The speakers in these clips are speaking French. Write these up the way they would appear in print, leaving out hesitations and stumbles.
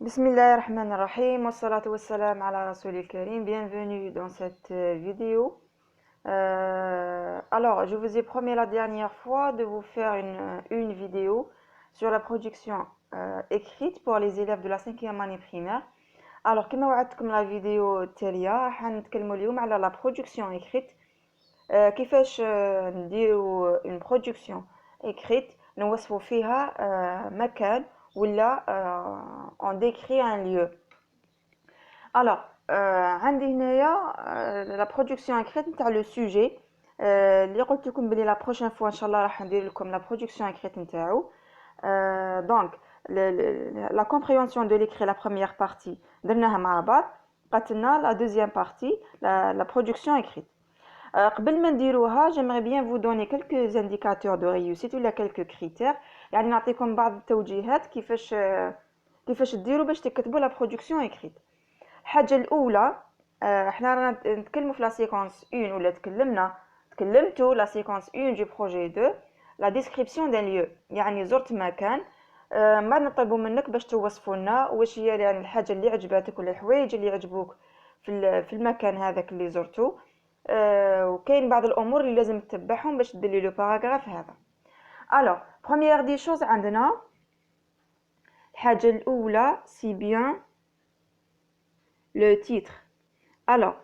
Bismillahirrahmanirrahim, wassalatu wassalam ala rasoulil karim. Bienvenue dans cette vidéo. Alors, je vous ai promis la dernière fois de vous faire une vidéo sur la production écrite pour les élèves de la 5e année primaire. Alors, كما وعدتكم la vidéo التالية حنتكلموا اليوم على la production écrite. كيفاش نديروا une production écrite نوصفوا فيها مكان ولا on décrit un lieu. Alors عندي هنايا la production écrite نتاع le sujet اللي قلت لكم بلي la prochaine fois ان شاء الله راح ندير لكم la production écrite نتاعو. Donc la compréhension de l'écrit, la première partie درناها مع بعض. قاتلنا la deuxième partie, la production écrite. قبل ما نديروها j'aimerais bien vous donner quelques indicateurs de réussite ولا quelques critères. يعني نعطيكم بعض التوجيهات كيفاش ديروا باش تكتبوا لا برودكسيون اكريت. الحاجه الاولى احنا رانا نتكلموا في لا سيكونس 1 ولا تكلمتوا لا سيكونس 1 دو بروجي 2 لا ديسكريبسيون دان ليو، يعني زرت مكان. ما نطلبوا منك باش توصفوا لنا واش هي يعني الحاجه اللي عجبتك ولا الحوايج اللي عجبوك في المكان هذاك اللي زرتو. وكاين بعض الامور اللي لازم تتبعهم باش تديري لو باراغراف هذا. Alors, première des choses عندنا الحاجة الأولى c'est bien le titre. Alors,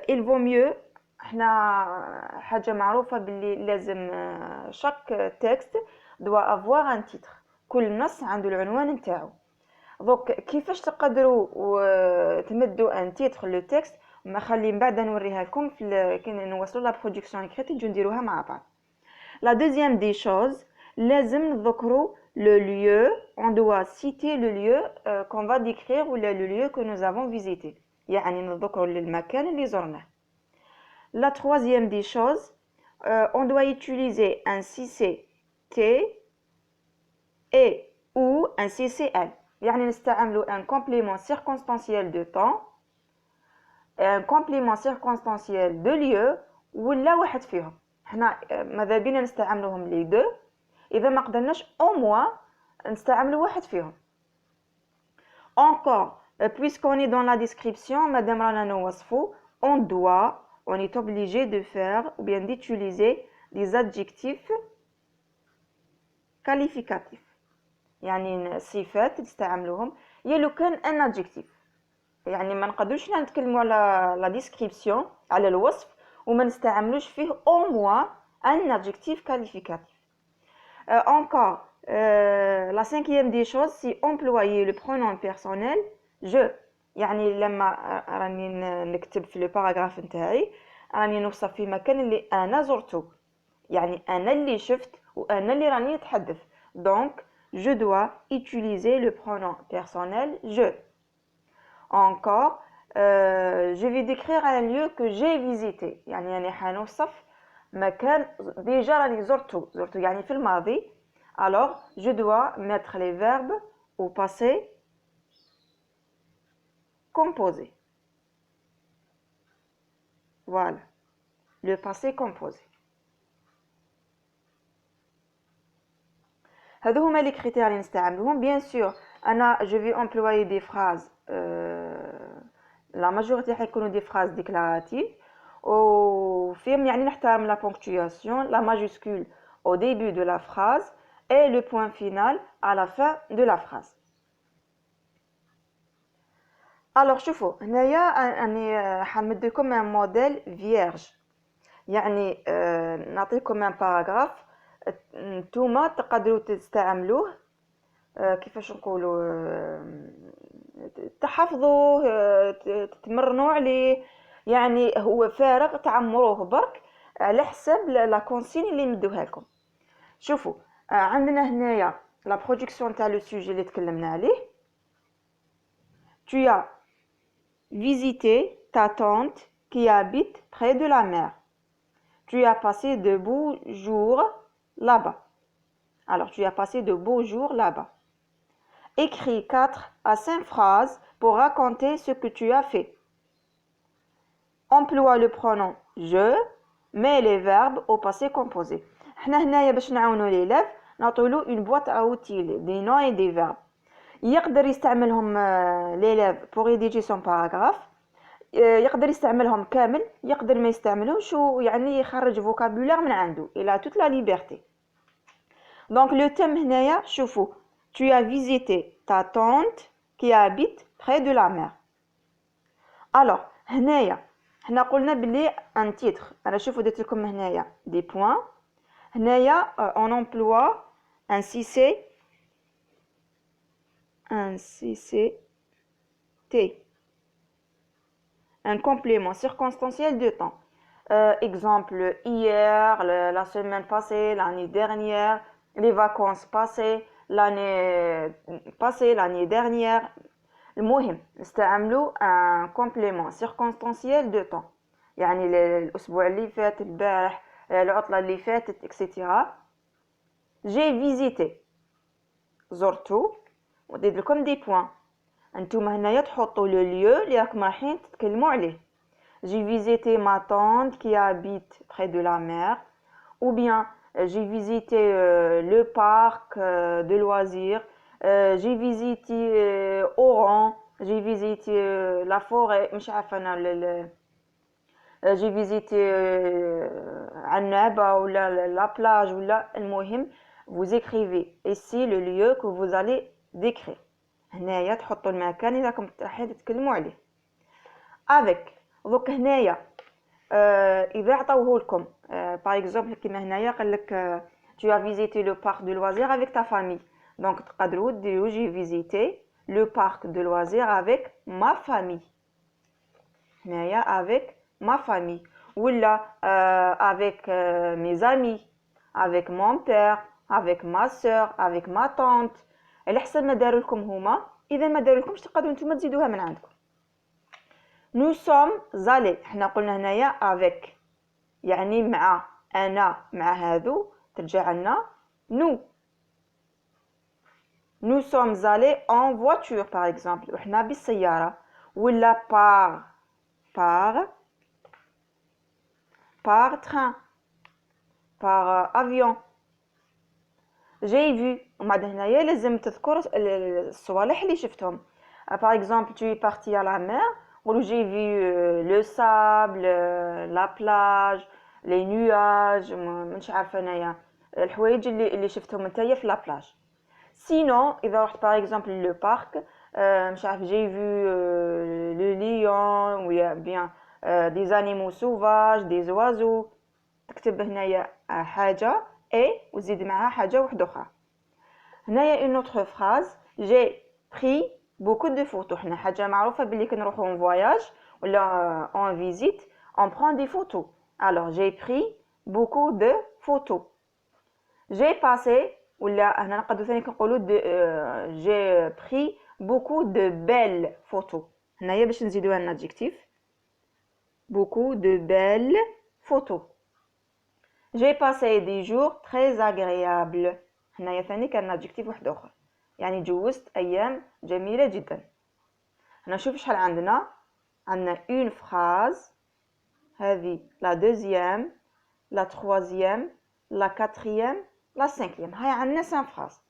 il vaut mieux حنا حاجة معروفة باللي لازم chaque texte doit avoir un titre. كل نص عنده العنوان نتاعو. donc كيفاش تقدروا تمدوا ان تيتر لو تكست ما خلي من بعد نوريها لكم كي نوصلوا لا برودكسيون اكريت نجو نديروها مع بعض. La deuxième des choses, لازم نذكروا le lieu, on doit citer le lieu qu'on va décrire ou le lieu que nous avons visité. يعني نذكروا المكان اللي زرناه. La troisième des choses, on doit utiliser un CCT et ou un CCL. يعني نستعملوا un complément circonstanciel de temps, un complément circonstanciel de lieu ولا واحد فيهم. حنا ماذا بينا نستعملوهم لي دو. اذا ما قدرناش au moins نستعملوا واحد فيهم. Encore, puisqu'on est dans la description, madame رانا نوصفوا, on est obligé de faire ou bien d'utiliser des adjectifs qualificatifs. يعني صفات نستعملوهم يا لو كان ان adjectif. يعني ما نقدروش نتكلموا على لا ديسكريبسيون على الوصف وما نستعملوش فيه au moins un adjectif qualificatif. Encore, la cinquième des choses, c'est employer le pronom personnel je. يعني لما راني نكتب في الباراغراف نتاعي راني نوصف في مكان اللي انا زرته، يعني انا اللي شفت وانا اللي راني نتحدث. donc je dois utiliser le pronom personnel je. Encore, je vais décrire un lieu que j'ai visité. يعني أنا حنوصف مكان déjà راني زرته يعني في الماضي. Alors, je dois mettre les verbes au passé composé. Voilà, le passé composé. هذو هما les critères اللي نستعملوهم. Bien sûr, je vais employer des phrases. La majorité حيكونوا des phrases déclaratives وفيهم يعني نحترم la ponctuation, la majuscule au début de la phrase et le point final à la fin de la phrase. Alors شوفوا هنايا أنا حنمد لكم un modèle vierge. يعني نعطيكم un paragraphe نتوما تقدروا تستعملوه كيفاش نقولوا تحفظوه تتمرنوا عليه. يعني هو فارغ تعمروه برك على حساب لا كونسين اللي ندوها لكم. شوفوا عندنا هنايا لا برودكسيون تاع لو سوجي اللي تكلمنا عليه. tu as visité ta tante qui habite près de la mer. tu as passé de beaux jours là-bas. Alors tu as passé de beaux jours là-bas. Écris 4 à 5 phrases pour raconter ce que tu as fait. Emploie le pronom je, mets les verbes au passé composé. حنا هنايا باش نعاونوا ليلاف نعطولو une boîte à outils des noms et des verbes. يقدر يستعملهم ليليف بور يديجي سون باراغراف، يقدر يستعملهم كامل، يقدر ما يستعملهمش، يعني يخرج فوكابولير من عنده. الى توت لا ليبرتي. دونك لو تيم هنايا شوفوا، tu as visité ta tante qui habite près de la mer. alors هنايا حنا قلنا بلي ان تيتر، انا شوفوا درت لكم هنايا دي بوين. هنايا on emploie un CCT, un complément circonstanciel de temps. Exemple, hier, la semaine passée, l'année dernière, les vacances passées, l'année dernière. المهم نستعملوا un complément circonstanciel de temps، يعني الأسبوع اللي فات، البارح، العطلة اللي فاتت etc. j'ai visité، زرتو، ودير لكم دي بوين. انتوما هنايا تحطوا لو ليو اللي راكم رايحين تتكلموا عليه. j'ai visité ma tante qui habite près de la mer، ou bien j'ai visité le parc de loisirs. j'ai visité Oran، j'ai visité la forêt، مش عارفه انا j'ai visité Annaba ولا la plage ولا. المهم vous écrivez ici le lieu que vous allez décrire. هنايا تحطوا المكان اللي راكم رايحين تتكلموا عليه. avec دوك هنايا اذا عطاوه لكم باغ اكزومبل كيما هنايا قال لك tu as visité le parc de loisirs avec ta famille، دونك تقدروا ديروا j'ai visité le parc de loisirs avec ma famille. هنايا avec ma famille، ولا avec mes amis، avec mon père، avec ma sœur، avec ma tante. على حسب ما داروا لكم هما. اذا ما داروا لكمش تقدروا نتوما تزيدوها من عندكم. nous sommes allés، حنا قلنا هنايا avec، يعني مع، انا مع هذو ترجع لنا nous. nous sommes allés en voiture par exemple، وحنا بالسيارة، ولا par train، par avion. j'ai vu، ومع هنايا لازم تذكر الصوالح اللي شفتهم. par exemple tu es parti à la mer، قولوا j'ai vu le sable، la plage، les nuages، مش عارفه انايا الحوايج اللي شفتهم نتايا في لا بلاج. sinon اذا رحت par exemple le parc، مش عارف j'ai vu le lion، ou bien des animaux sauvages، des oiseaux. تكتب هنايا حاجه اي وزيد معها حاجه واحده اخرى. هنايا une autre phrase، j'ai pris beaucoup de photos. حنا حاجه معروفه باللي كنروحوا en voyage ولا en visite on prend des photos. alors j'ai pris beaucoup de photos. j'ai passé، ولا هنا نقدروا ثاني كنقولوا j'ai pris beaucoup de belles photos. هنايا باش نزيدوها ان adjectif beaucoup de belles photos. j'ai passé des jours très agréables. هنايا ثاني كان adjectif واحد اخر، يعني جوزت ايام جميله جدا. هنا شوف شحال عندنا une phrase، هذه la deuxième، la troisième، la quatrième، la cinquième. هاي عندنا 5 phrases.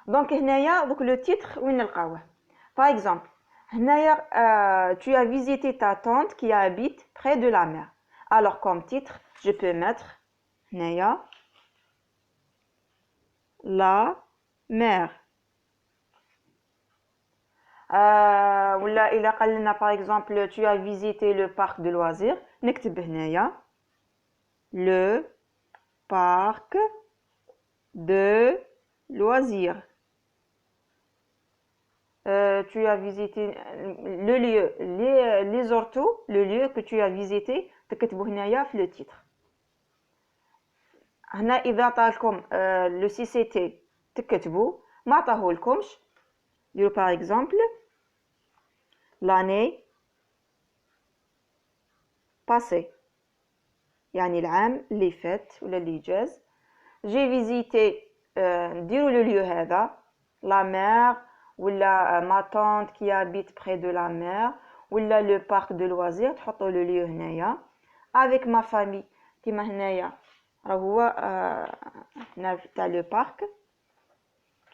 دونك هنايا دوك لو تيتر وين نلقاوه؟ par exemple هنايا tu as visité ta tante qui habite près de la mer. alors comme titre je peux mettre هنايا la mer. ولا إلا قال لنا par exemple tu as visité le parc de loisirs، نكتب هنايا le parc de loisirs. tu as visité le lieu اللي زرتو، le lieu que tu as visité تكتبو هنايا في le titre. هنا إذا عطاكم le CCT تكتبو، ما عطاهولكمش ديرو par exemple l'année passée، يعني العام اللي فات ولا اللي جاز. j'ai visité، ديروا le lieu هذا la mer، ولا ma tante qui habite près de la mer، ولا le parc de loisirs تحطوا le lieu هنايا. avec ma famille كيما هنايا راه هو هنا تاع le parc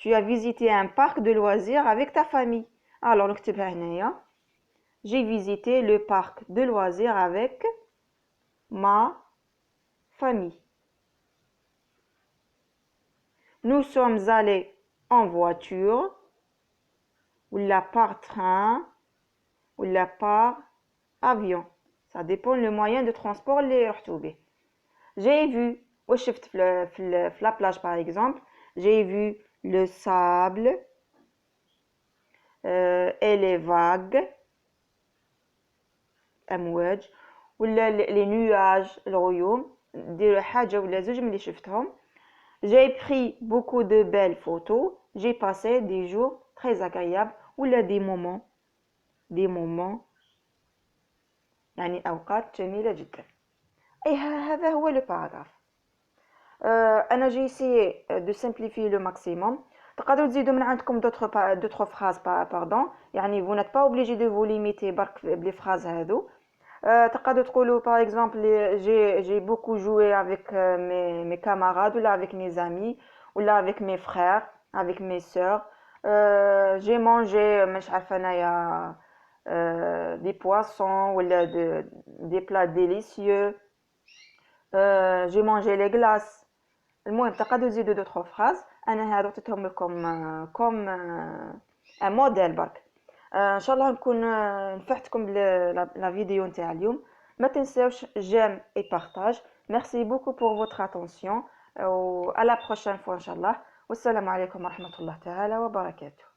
Tu as visité un parc de loisirs avec ta famille. Alors نكتبها هنايا. J'ai visité le parc de loisirs avec ma famille. Nous sommes allés en voiture ou par train ou par avion. Ça dépend le moyen de transport اللي رحتوا به. J'ai vu, واش شفت في la plage par exemple, j'ai vu le sable et les vagues, أمواج ولا les nuages الغيوم. ديروا حاجة ولا زوج من اللي شفتهم. J'ai pris beaucoup de belles photos. J'ai passé des jours très agréables ولا des moments يعني أوقات جميلة جدا. أي هذا هو le paragraphe. أنا j'ai essayé de simplifier le maximum. تقدروا تزيدوا من عندكم d'autres phrases pardon. يعني vous n'êtes pas obligé de vous limiter برك les phrases هذو. تقدروا تقولوا par exemple j'ai beaucoup joué avec mes camarades ou là avec mes amis ou là avec mes frères avec mes sœurs. J'ai mangé مش عارفه انايا des poissons ou là des plats délicieux. J'ai mangé les glaces. المهم تقدروا تزيدوا d'autres phrases. انا هادو عطيتهم لكم comme un modèle برك. ان شاء الله نكون نفعتكم لا فيديو نتاع اليوم. ما تنساوش j'aime et partage. Merci beaucoup pour votre attention. À la prochaine fois ان شاء الله. والسلام عليكم ورحمة الله تعالى وبركاته.